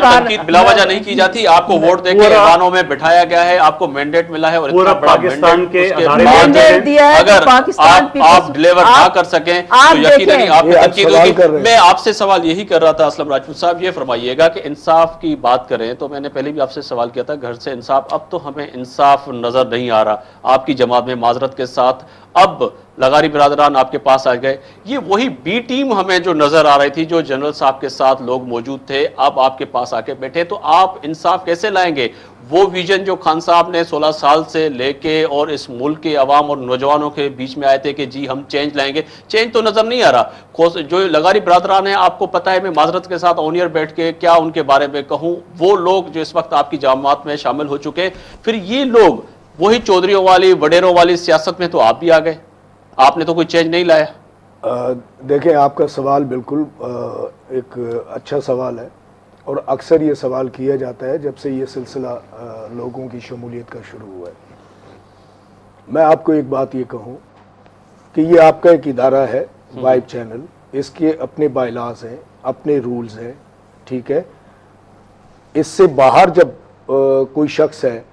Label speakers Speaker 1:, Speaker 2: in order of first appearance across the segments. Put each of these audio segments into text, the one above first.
Speaker 1: आपको तनकीद बिला वजह नहीं की जाती, आपको वोट देके ऐवानों में बिठाया गया है, आपको मैंडेट मिला है और इतना बड़ा
Speaker 2: पाकिस्तान के
Speaker 1: मैंडेट दिया है, अगर आप डिलीवर ना कर सकें तो यकीनन आपकी तनकीद होगी। मैं आपसे सवाल यही कर रहा था असलम राजपूत साहब, ये फरमाइएगा कि इंसाफ की बात करें तो मैंने पहले भी आपसे सवाल किया था घर से इंसाफ, अब तो हमें इंसाफ नजर नहीं आ रहा आपकी जमात में, माजरत के साथ अब लगारी बिरादरान आपके पास आ गए, ये वही बी टीम हमें जो नजर आ रही थी, जो जनरल साहब के साथ लोग मौजूद थे, अब आपके पास आके बैठे, तो आप इंसाफ कैसे लाएंगे? वो विजन जो खान साहब ने 16 साल से लेके और इस मुल्क के अवाम और नौजवानों के बीच में आए थे कि जी हम चेंज लाएंगे, चेंज तो नजर नहीं आ रहा। जो लगारी बिरादरान है, आपको पता है, मैं माजरत के साथ ऑनियर बैठ के क्या उनके बारे में कहूँ, वो लोग जो इस वक्त आपकी जमात में शामिल हो चुके, फिर ये लोग वही चौधरियों वाली वडेरों वाली सियासत में तो आप भी आ गए, आपने तो कोई चेंज नहीं लाया।
Speaker 3: देखें, आपका सवाल बिल्कुल एक अच्छा सवाल है और अक्सर ये सवाल किया जाता है जब से ये सिलसिला लोगों की शमूलियत का शुरू हुआ है। मैं आपको एक बात ये कहूँ कि ये आपका एक इदारा है वाइब चैनल, इसके अपने बायलाज हैं, अपने रूल्स हैं, ठीक है। इससे बाहर जब कोई शख्स है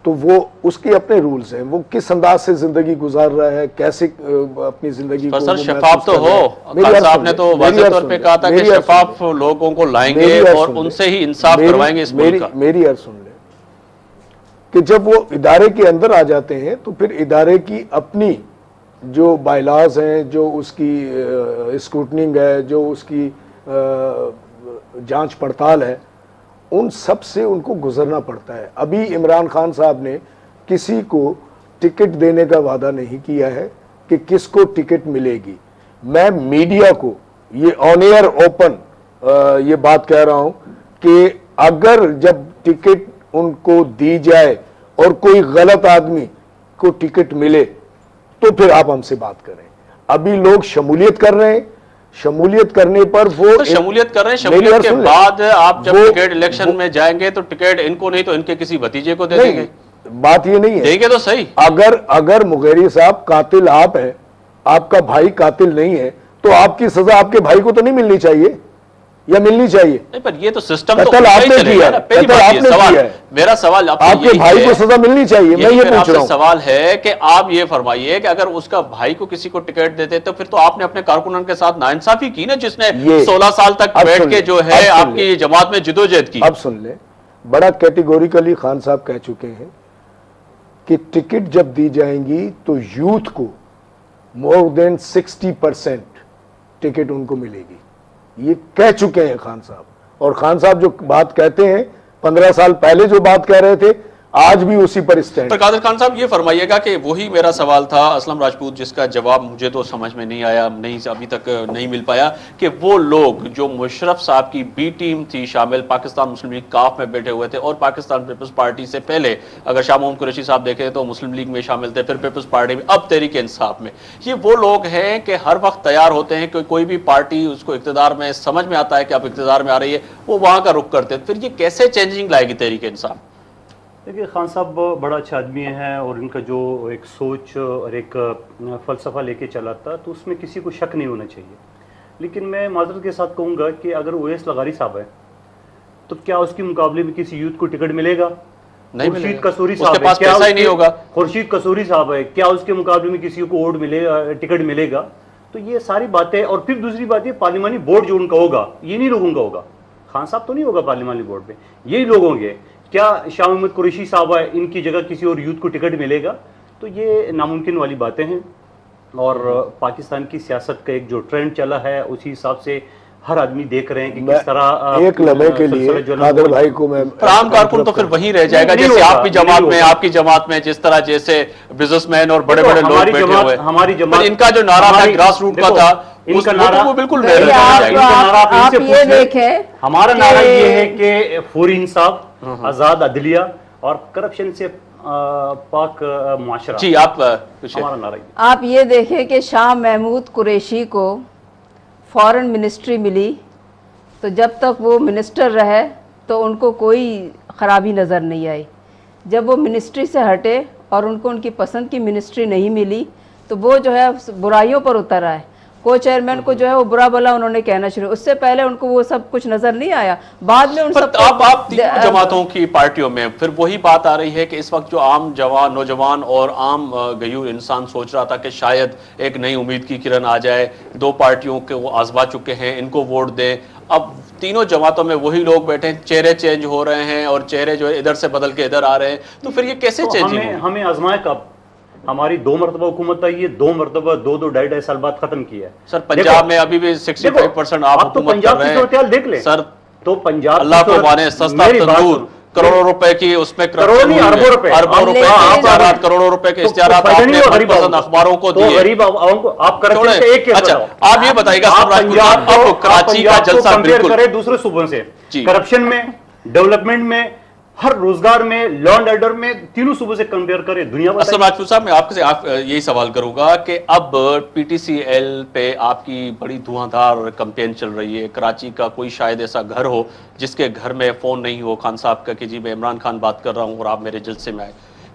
Speaker 3: तो वो उसके अपने रूल्स हैं, वो किस अंदाज से जिंदगी गुजार रहा है, कैसे अपनी जिंदगी को
Speaker 1: सर शफाफ तो हो। खान साहब ने तो वाज़ेह तौर पे कहा था कि शफाफ लोगों को लाएंगे और उनसे ही इंसाफ करवाएंगे इस मुल्क का।
Speaker 3: मेरी अर्ज सुन ले कि जब वो इदारे के अंदर आ जाते हैं तो फिर इदारे की अपनी जो बायलाज हैं, जो उसकी स्क्रूटनिंग है, जो उसकी जांच पड़ताल है, उन सब से उनको गुजरना पड़ता है। अभी इमरान खान साहब ने किसी को टिकट देने का वादा नहीं किया है कि किसको टिकट मिलेगी। मैं मीडिया को ये ऑन एयर ओपन ये बात कह रहा हूं कि अगर जब टिकट उनको दी जाए और कोई गलत आदमी को टिकट मिले तो फिर आप हमसे बात करें। अभी लोग शमूलियत कर रहे हैं, शमूलियत करने पर वो
Speaker 1: तो शमूलियत कर रहे हैं, शमूलियत के बाद आप जब टिकट इलेक्शन में जाएंगे तो टिकट इनको नहीं तो इनके किसी भतीजे को दे देंगे।
Speaker 3: बात ये नहीं है,
Speaker 1: देंगे तो सही।
Speaker 3: अगर मुगेरी साहब कातिल आप है, आपका भाई कातिल नहीं है, तो आपकी सजा आपके भाई को तो नहीं मिलनी चाहिए या मिलनी चाहिए?
Speaker 1: नहीं, पर ये तो सिस्टम तो
Speaker 3: आपने किया है,
Speaker 1: सवाल मेरा सवाल
Speaker 3: आपके भाई को सजा मिलनी चाहिए। मैं ये पूछ रहा हूं,
Speaker 1: सवाल है कि आप ये फरमाइए कि अगर उसका भाई को किसी को टिकट देते तो फिर तो आपने अपने कारकुनों के साथ नाइंसाफी की ना, जिसने 16 साल तक बैठ के जो है आपकी जमात में जिदोजहद की।
Speaker 3: अब सुन ले, बड़ा कैटेगोरिकली खान साहब कह चुके हैं कि टिकट जब दी जाएंगी तो यूथ को मोर देन 60% टिकट उनको मिलेगी, ये कह चुके हैं खान साहब। और खान साहब जो बात कहते हैं 15 साल पहले जो बात कह रहे थे, आज भी उसी पर स्टैंड।
Speaker 1: तो कादिर खान साहब ये फरमाइएगा कि वही मेरा सवाल था असलम राजपूत, जिसका जवाब मुझे तो समझ में नहीं आया, नहीं अभी तक नहीं मिल पाया, कि वो लोग जो मुशर्रफ साहब की बी टीम थी शामिल, पाकिस्तान मुस्लिम लीग काफ में बैठे हुए थे और पाकिस्तान पीपल्स पार्टी से पहले अगर शाह मोहम्मद कुरैशी साहब देखें तो मुस्लिम लीग में शामिल थे, फिर पीपल्स पार्टी में, अब तहरीक इंसाफ में, ये वो लोग हैं कि हर वक्त तैयार होते हैं कि कोई भी पार्टी उसको इक़्तिदार में समझ में आता है कि अब इक़्तिदार में आ रही है, वो वहाँ का रुख करते हैं। फिर ये कैसे चेंजिंग लाएगी तहरीक इंसाफ?
Speaker 2: देखिए, खान साहब बड़ा अच्छा आदमी है और इनका जो एक सोच और एक फ़लसफ़ा लेके चला था तो उसमें किसी को शक नहीं होना चाहिए। लेकिन मैं माजरत के साथ कहूँगा कि अगर ओवैस लगारी साहब है तो क्या उसके मुकाबले में किसी यूथ को टिकट मिलेगा?
Speaker 1: नहीं,
Speaker 2: खुर्शीद कसूरी साहब
Speaker 1: उसके पास पैसा ही नहीं होगा।
Speaker 2: खुर्शीद कसूरी साहब है, क्या उसके मुकाबले में किसी को वोट मिलेगा, टिकट मिलेगा? तो ये सारी बातें। और फिर दूसरी बात, ये पार्लिमानी बोर्ड जो उनका होगा ये नहीं लोगों का होगा, खान साहब तो नहीं होगा पार्लिमानी बोर्ड पे, यही लोग होंगे। क्या शाह मोहम्मद कुरैशी साहब है, इनकी जगह किसी और यूथ को टिकट मिलेगा? तो ये नामुमकिन वाली बातें हैं। और पाकिस्तान की सियासत का एक जो ट्रेंड चला है उसी हिसाब से हर आदमी देख रहे हैं कि किस तरह
Speaker 3: एक लम्हे के लिए कादर भाई को मैं
Speaker 1: आम कारकुन तो फिर वहीं रह जाएगा, जैसे आपकी जमात में, आपकी जमात में जिस तरह जैसे बिजनेसमैन और बड़े बड़े लोग बैठे हुए,
Speaker 2: हमारी जमात,
Speaker 1: इनका जो नारा था ग्रास रूट का था,
Speaker 2: इनका नारा
Speaker 1: वो बिल्कुल
Speaker 2: आप ये देखें, हमारा नारा ये है कि फौरी इंसाफ, आजाद अदलिया और करप्शन से पाक मुआशरा।
Speaker 1: जी, आप
Speaker 2: हमारा नारा ये।
Speaker 4: आप ये देखें कि शाह महमूद कुरैशी को फॉरेन मिनिस्ट्री मिली तो जब तक वो मिनिस्टर रहे तो उनको कोई ख़राबी नज़र नहीं आई। जब वो मिनिस्ट्री से हटे और उनको उनकी पसंद की मिनिस्ट्री नहीं मिली तो वो जो है बुराइयों पर उतर आए। को चेयरमैन को जो है वो बुरा भला उन्होंने कहना शुरू, उससे पहले उनको वो सब कुछ नजर नहीं आया, बाद में उन सब
Speaker 1: आप तीनों जमातों की पार्टियों में फिर वही बात आ रही है कि इस वक्त जो आम जवान, नौजवान और आम गयूर इंसान सोच रहा था कि शायद एक नई उम्मीद की किरण आ जाए, दो पार्टियों के वो आजमा चुके हैं, इनको वोट दें, अब तीनों जमातों में वही लोग बैठे हैं, चेहरे चेंज हो रहे हैं और चेहरे जो है इधर से बदल के इधर आ रहे हैं, तो फिर ये कैसे चेंजिंग?
Speaker 2: हमें आजमाए कब? हमारी 2 मरतबा हुकूमत आई है, 2 मरतबा 2-2 ढाई साल बाद खत्म किया है।
Speaker 1: सर पंजाब में अभी भी 65% आप हुकूमत कर रहे हैं
Speaker 2: देख ले
Speaker 1: सर,
Speaker 2: तो पंजाब
Speaker 1: अल्लाह को माने, सस्ता तंदूर, करोड़ों रुपए की उसमें
Speaker 2: करोड़ नहीं, अरबों रुपए
Speaker 1: इश्तिहारात, करोड़ों रुपए के इश्तिहारात आपने मनपसंद अखबारों को दिए,
Speaker 2: गरीब आवाम को आप करप्शन के एक।
Speaker 1: अच्छा आप ये बताइएगा अब कराची का जलसा बिल्कुल
Speaker 2: करे दूसरे सूबों से, करप्शन में, डेवलपमेंट में, हर रोजगार में, लॉ एंड ऑर्डर में, तीनों सूबों से कंपेयर करें दुनिया।
Speaker 1: असलम राजपूत साहब, मैं आपसे यही सवाल करूंगा कि अब PTCL पे आपकी बड़ी धुआंधार कैंपेन चल रही है, कराची का कोई शायद ऐसा घर हो जिसके घर में फोन नहीं हो खान साहब का कि जी मैं इमरान खान बात कर रहा हूं और आप मेरे जलसे में आए,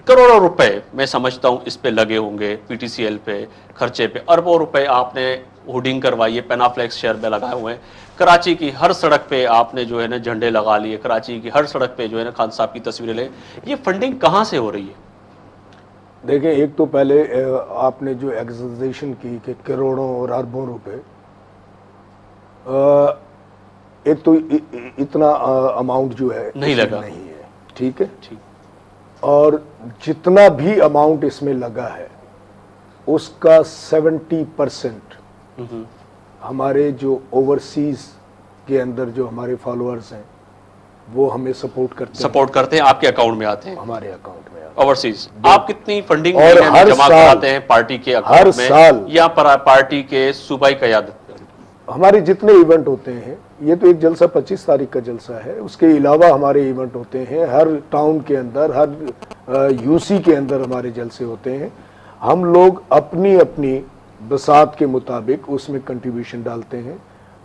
Speaker 1: करोड़ों रुपए मैं समझता हूं इस पे लगे होंगे, PTCL पे खर्चे पे अरबों रुपए आपने होर्डिंग करवाई है, पेनाफ्लेक्स शहर में लगाए हुए हैं, कराची की हर सड़क पे आपने जो है ना झंडे लगा लिए, कराची की हर सड़क पे जो है ना खान साहब की तस्वीरें ले, ये फंडिंग कहाँ से हो रही है?
Speaker 3: देखें, एक तो पहले आपने जो एग्जेशन की कि करोड़ों और अरबों रुपए, एक तो इतना अमाउंट जो है
Speaker 1: नहीं लगा,
Speaker 3: नहीं है, ठीक है, ठीक। और जितना भी अमाउंट इसमें लगा है उसका 70% हमारे जो ओवरसीज के अंदर जो हमारे फॉलोअर्स हैं वो हमें सपोर्ट करते हैं, आपके अकाउंट में आते हैं, हमारे अकाउंट में आते हैं।
Speaker 1: ओवरसीज आप कितनी फंडिंग
Speaker 3: और हर
Speaker 1: जमा कराते हैं पार्टी के अकाउंट में,
Speaker 3: हर साल
Speaker 1: या पार्टी के सूबाई क़यादत?
Speaker 3: हमारे जितने इवेंट होते हैं, ये तो एक जलसा 25 तारीख का जलसा है, उसके अलावा हमारे इवेंट होते हैं हर टाउन के अंदर, हर यूसी के अंदर हमारे जलसे होते हैं। हम लोग अपनी अपनी बसात के मुताबिक उसमें कंट्रीब्यूशन डालते हैं,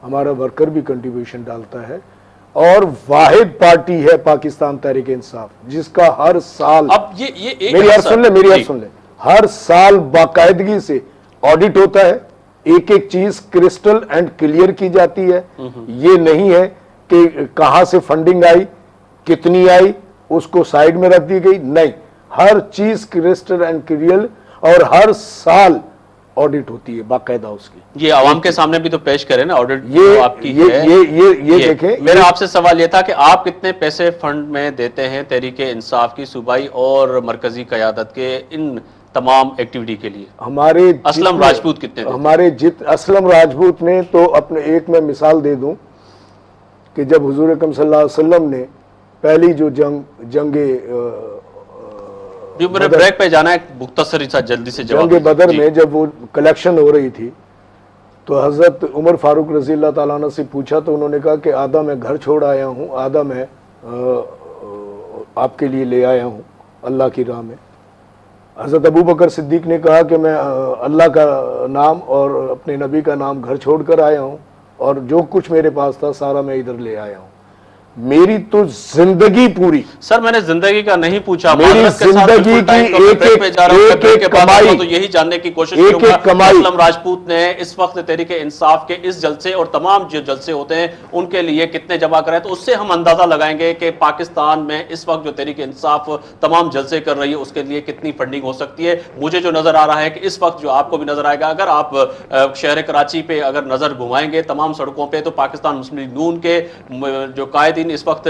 Speaker 3: हमारा वर्कर भी कंट्रीब्यूशन डालता है, और वाहिद पार्टी है पाकिस्तान तहरीक इंसाफ जिसका हर साल,
Speaker 1: अब ये
Speaker 3: मेरी बात सुन ले, हर साल बाकायदगी से ऑडिट होता है, एक एक चीज क्रिस्टल एंड क्लियर की जाती है। ये नहीं है कि कहां से फंडिंग आई, कितनी आई, उसको साइड में रख दी गई, नहीं, हर चीज क्रिस्टल एंड क्लियर, और हर साल ऑडिट होती है बाकायदा उसकी।
Speaker 1: ये आवाम के सामने भी तो पेश करें ना ऑडिट,
Speaker 3: ये
Speaker 1: आपकी
Speaker 3: ये देखें।
Speaker 1: मेरा आपसे सवाल ये था कि आप कितने पैसे फंड में देते हैं तहरीके इंसाफ की सूबाई और मरकजी क़यादत के इन तमाम एक्टिविटी के लिए?
Speaker 3: हमारे
Speaker 1: असलम राजपूत कितने देते?
Speaker 3: हमारे असलम राजपूत ने तो अपने, एक मैं मिसाल दे दूं कि जब हुजूर अकरम सल्लल्लाहु अलैहि वसल्लम ने पहली जो
Speaker 1: मेरे ब्रेक पे जाना है, मुख्तसर सा जल्दी से जवाब।
Speaker 3: जंग बदर में जब वो कलेक्शन हो रही थी तो हजरत उमर फारूक रज़ी अल्लाह ताला अन्हु से पूछा तो उन्होंने कहा कि आधा मैं घर छोड़ आया हूँ, आधा मैं आपके लिए ले आया हूँ अल्लाह की राह में। हजरत अबू बकर सिद्दीक ने कहा कि मैं अल्लाह का नाम और अपने नबी का नाम घर छोड़ कर आया हूँ, और जो कुछ मेरे पास था सारा मैं इधर ले आया हूँ। मेरी तो जिंदगी पूरी,
Speaker 1: सर मैंने जिंदगी का नहीं पूछा,
Speaker 3: मेरी जिंदगी की एक कमाई,
Speaker 1: तो यही जानने की कोशिश
Speaker 3: करूंगा
Speaker 1: असलम राजपूत ने इस वक्त तहरीके इंसाफ के इस जलसे और तमाम जो जलसे होते हैं उनके लिए कितने जमा कराए, तो उससे हम अंदाजा लगाएंगे कि पाकिस्तान में इस वक्त जो तहरीके इंसाफ तमाम जलसे कर रही है उसके लिए कितनी फंडिंग हो सकती है। मुझे जो नजर आ रहा है कि इस वक्त जो आपको भी नजर आएगा, अगर आप शहर कराची पे अगर नजर घुमाएंगे तमाम सड़कों पे, तो पाकिस्तान मुस्लिम लीग नून के जो कायदीन इस वक्त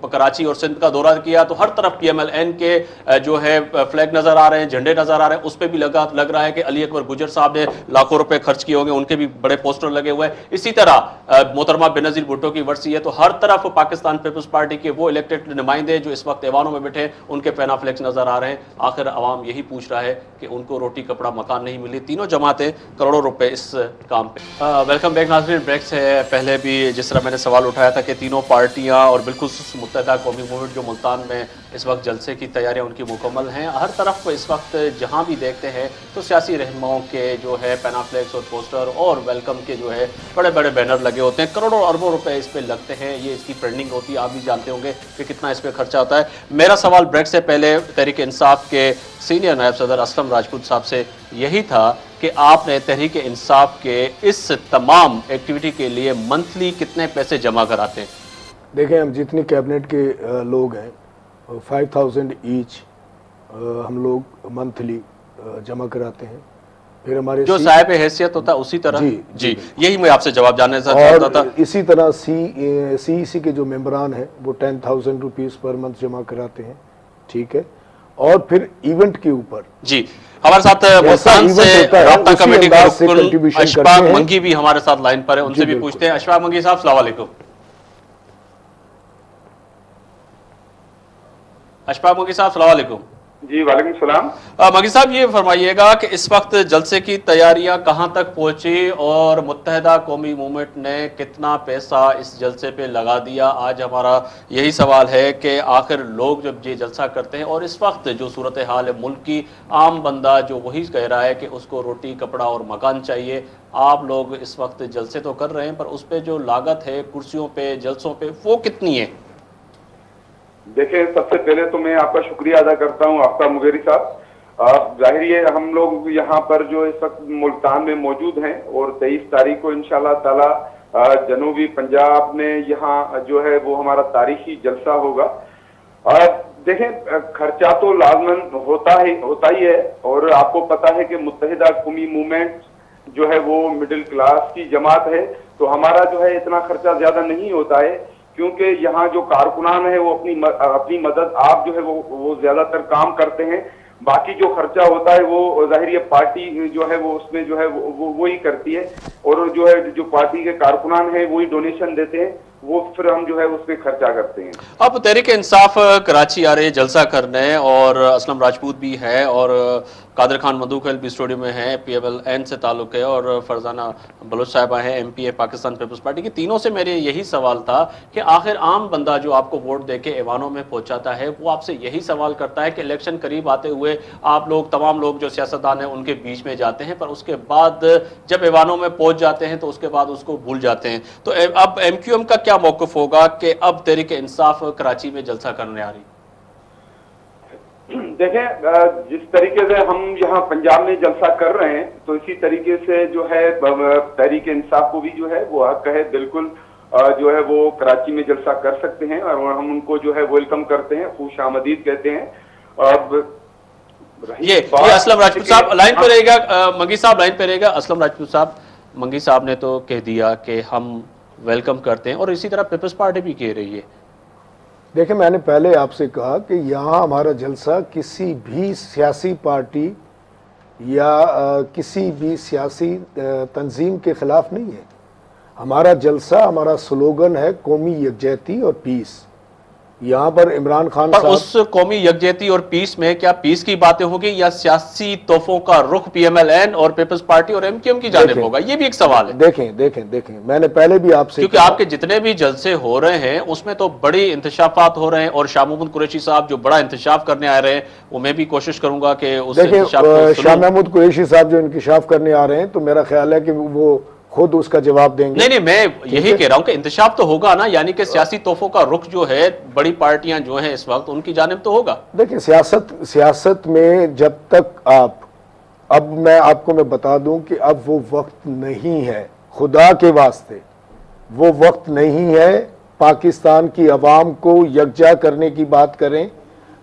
Speaker 1: कराची और सिंध का दौरा किया तो हर तरफ PMLN के जो है फ्लैग नजर आ रहे हैं, झंडे नजर आ रहे हैं, उस पर भी लग रहा है कि अली अकबर गुजर साहब ने लाखों रुपए खर्च किए होंगे, उनके भी बड़े पोस्टर लगे हुए हैं। इसी तरह मोहतरमा बेनजीर भुट्टो की वर्सी है, तो हर तरफ पाकिस्तान पीपल्स पार्टी के वो इलेक्टेड नुमाइंदे जो इस वक्त ऐवानों में बैठे उनके पैनाफ्लेक्स नजर आ रहे हैं। आखिर आवाम यही पूछ रहा है कि उनको रोटी कपड़ा मकान नहीं मिली, तीनों जमातें करोड़ों रुपए इस काम पे। वेलकम बैक नाज़रीन, ब्रेक से पहले भी जिस तरह मैंने सवाल उठाया था कि तीनों पार्टियां तैयारियां और बिल्कुल मुत्तहिदा कौमी मूवमेंट जो मुल्तान में इस वक्त जलसे की तैयारियां उनकी मुकम्मल हैं। हर तरफ इस वक्त जहां भी देखते हैं तो सियासी रहनुमाओं के जो है पैनाफ्लेक्स और पोस्टर और वेलकम के जो है बड़े बड़े बैनर लगे होते हैं, करोड़ों अरबों रुपए इस पे लगते हैं। ये इसकी ट्रेंडिंग होती है, आप भी जानते होंगे कि कितना इस पे खर्चा होता है। मेरा सवाल ब्रेक से पहले तहरीक इंसाफ के सीनियर नायब सदर असलम राजपूत साहब से यही था कि आपने तहरीक इंसाफ के इस तमाम एक्टिविटी के लिए मंथली कितने पैसे जमा कराते हैं?
Speaker 3: देखें, हम जितनी कैबिनेट के लोग हैं 5000 ईच हम लोग मंथली जमा कराते हैं। फिर हमारे
Speaker 1: जो साहिब हैसियत होता है उसी तरह जी यही मैं आपसे जवाब जानना चाहता था।
Speaker 3: इसी तरह CEC के जो मेंबरान हैं वो 10,000 रुपीज़ पर मंथ जमा कराते हैं, ठीक है। और फिर इवेंट के ऊपर
Speaker 1: जी हमारे साथ मुल्तान से राब्ता कमेटी के रुकन अशफाक मंगी भी हमारे साथ लाइन पर है, उनसे भी पूछते हैं। अशफाक मंगी साहब अस्सलाम वालेकुम। अशफाक मंगी साहब अस्सलाम वालेकुम।
Speaker 5: जी वालेकुम सलाम।
Speaker 1: मंगी साहब ये फरमाइएगा कि इस वक्त जलसे की तैयारियां कहां तक पहुंची और मुत्तहिदा कौमी मूवमेंट ने कितना पैसा इस जलसे पे लगा दिया? आज हमारा यही सवाल है कि आखिर लोग जब ये जलसा करते हैं और इस वक्त जो सूरत हाल है मुल्क की, आम बंदा जो वही कह रहा है कि उसको रोटी कपड़ा और मकान चाहिए, आप लोग इस वक्त जलसे तो कर रहे हैं पर उस पर जो लागत है कुर्सियों पे जलसों पे वो कितनी है?
Speaker 5: देखिए, सबसे पहले तो मैं आपका शुक्रिया अदा करता हूं आफ्ताब मुगेरी साहब। जाहिर है हम लोग यहाँ पर जो इस वक्त मुल्तान में मौजूद हैं और 23 तारीख को इंशाल्लाह ताला जनूबी पंजाब में यहाँ जो है वो हमारा तारीखी जलसा होगा। देखें, खर्चा तो लाजमन होता ही है और आपको पता है कि मुत्तहिदा कौमी मूवमेंट जो है वो मिडिल क्लास की जमात है, तो हमारा जो है इतना खर्चा ज्यादा नहीं होता है क्योंकि यहाँ जो कारकुनान है वो अपनी मदद आप जो है वो ज्यादातर काम करते हैं। बाकी जो खर्चा होता है वो जाहिर है पार्टी जो है वो उसमें जो है वो ही करती है और जो है जो पार्टी के कारकुनान है वही डोनेशन देते हैं, वो फिर हम जो है उस पर खर्चा करते हैं।
Speaker 1: अब तहरीक इंसाफ कराची आ रही है जलसा करने और असलम राजपूत भी है और कादर खान मधुखल भी स्टूडियो में है, PMLN से ताल्लुक है, और फरजाना बलोच साहिबा हैं MPA पाकिस्तान पीपल्स पार्टी की। तीनों से मेरे यही सवाल था कि आखिर आम बंदा जो आपको वोट देके ऐवानों में पहुंचाता है वो आपसे यही सवाल करता है कि इलेक्शन करीब आते हुए आप लोग तमाम लोग जो सियासतदान हैं उनके बीच में जाते हैं पर उसके बाद जब ऐवानों में पहुंच जाते हैं तो उसके बाद उसको भूल जाते हैं। तो अब MQM का क्या मौक़िफ़ होगा कि अब तहरीक इंसाफ कराची में जलसा करने आ रही?
Speaker 5: देखें, जिस तरीके से हम यहाँ पंजाब में जलसा कर रहे हैं तो इसी तरीके से जो है तहरीक इंसाफ को भी जो है वो हक है बिल्कुल जो है वो कराची में जलसा कर सकते हैं और हम उनको जो है वेलकम करते हैं, खुश आमदीद कहते हैं। अब
Speaker 1: ये असलम राजपूत साहब लाइन पे रहेगा, मंगी साहब लाइन पे रहेगा। असलम राजपूत साहब, मंगी साहब ने तो कह दिया कि हम वेलकम करते हैं और इसी तरह पीपल्स पार्टी भी कह रही है।
Speaker 3: देखिए, मैंने पहले आपसे कहा कि यहाँ हमारा जलसा किसी भी सियासी पार्टी या किसी भी सियासी तंजीम के खिलाफ नहीं है। हमारा जलसा, हमारा स्लोगन है कौमी यकजहती और पीस। यहाँ पर इमरान खान
Speaker 1: पर उस कौमी यकजहती और पीस में क्या पीस की बातें होगी या सियासी तोहफों का रुख PMLN और पीपल्स पार्टी और MQM की जानिब होगा? ये भी एक सवाल है।
Speaker 3: देखें, मैंने पहले भी आपसे,
Speaker 1: क्योंकि आपके जितने भी जलसे हो रहे हैं उसमें तो बड़ी इंतशाफात हो रहे हैं और शाह महमूद कुरैशी साहब जो बड़ा इंतशाफ करने आ रहे हैं वो मैं भी कोशिश करूंगा कि
Speaker 3: देखिए, शाह महमूद कुरैशी साहब जो इंतशाफ करने आ रहे हैं तो मेरा ख्याल है कि वो खुद उसका जवाब देंगे।
Speaker 1: नहीं, मैं यही कह रहा हूं कि इंतशाफ तो होगा ना, यानी कि सियासी तोहफों का रुख जो है बड़ी पार्टियां जो हैं इस वक्त उनकी जानिब तो होगा।
Speaker 3: देखिए, सियासत में जब तक अब मैं बता दूं कि अब वो वक्त नहीं है, खुदा के वास्ते वो वक्त नहीं है पाकिस्तान की अवाम को यकजा करने की बात करें।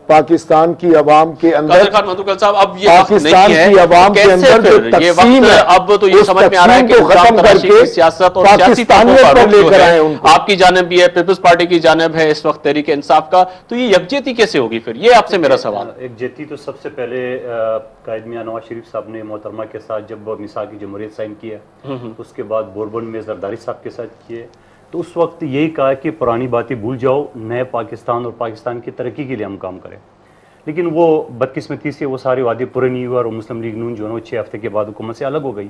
Speaker 3: पाकिस्तान की अवाम के अंदर
Speaker 1: अब ये
Speaker 3: पाकिस्तान की अवाम के अंदर जो तकसीम है,
Speaker 1: अब तो ये समझ में आ रहा है कि
Speaker 3: खत्म करके
Speaker 1: सियासत और
Speaker 3: पाकिस्तानियत पर लेकर आए उनको।
Speaker 1: आपकी जानिब भी है, पीपल्स पार्टी की जानिब है इस वक्त तहरीक इंसाफ का, तो ये यकजहती कैसे होगी फिर? ये आपसे मेरा सवाल।
Speaker 2: यकजहती तो सबसे पहले कायद मियां नवाज शरीफ साहब ने मोहतरमा के साथ जब मिसाक की जमहूरियत साइन किया, उसके बाद बोरबन में जरदारी साहब के साथ किए, तो उस वक्त यही कहा कि पुरानी बातें भूल जाओ, नए पाकिस्तान और पाकिस्तान की तरक्की के लिए हम काम करें। लेकिन वो बदकिस्मती से वो सारे वादे पूरे नहीं हुए और मुस्लिम लीग नून जो है 6 हफ्ते के बाद हुकूमत से अलग हो गई।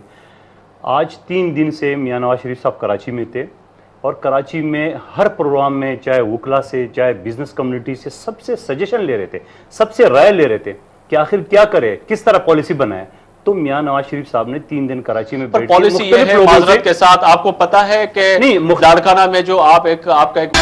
Speaker 2: आज 3 दिन से मियां नवाज शरीफ साहब कराची में थे اور کراچی میں ہر پروگرام میں چاہے وکلا سے چاہے بزنس کمیونٹی سے سب سے سجیشن لے رہے تھے, سب سے رائے لے رہے تھے کہ آخر کیا کرے, کس طرح پالیسی بنائے. تو میاں نواز شریف صاحب نے 3 دن کراچی میں بیٹھ کے
Speaker 1: پالیسی یہ ہے معذرت کے ساتھ, آپ کو پتا ہے کہ لاڑکانہ میں جو آپ کا ایک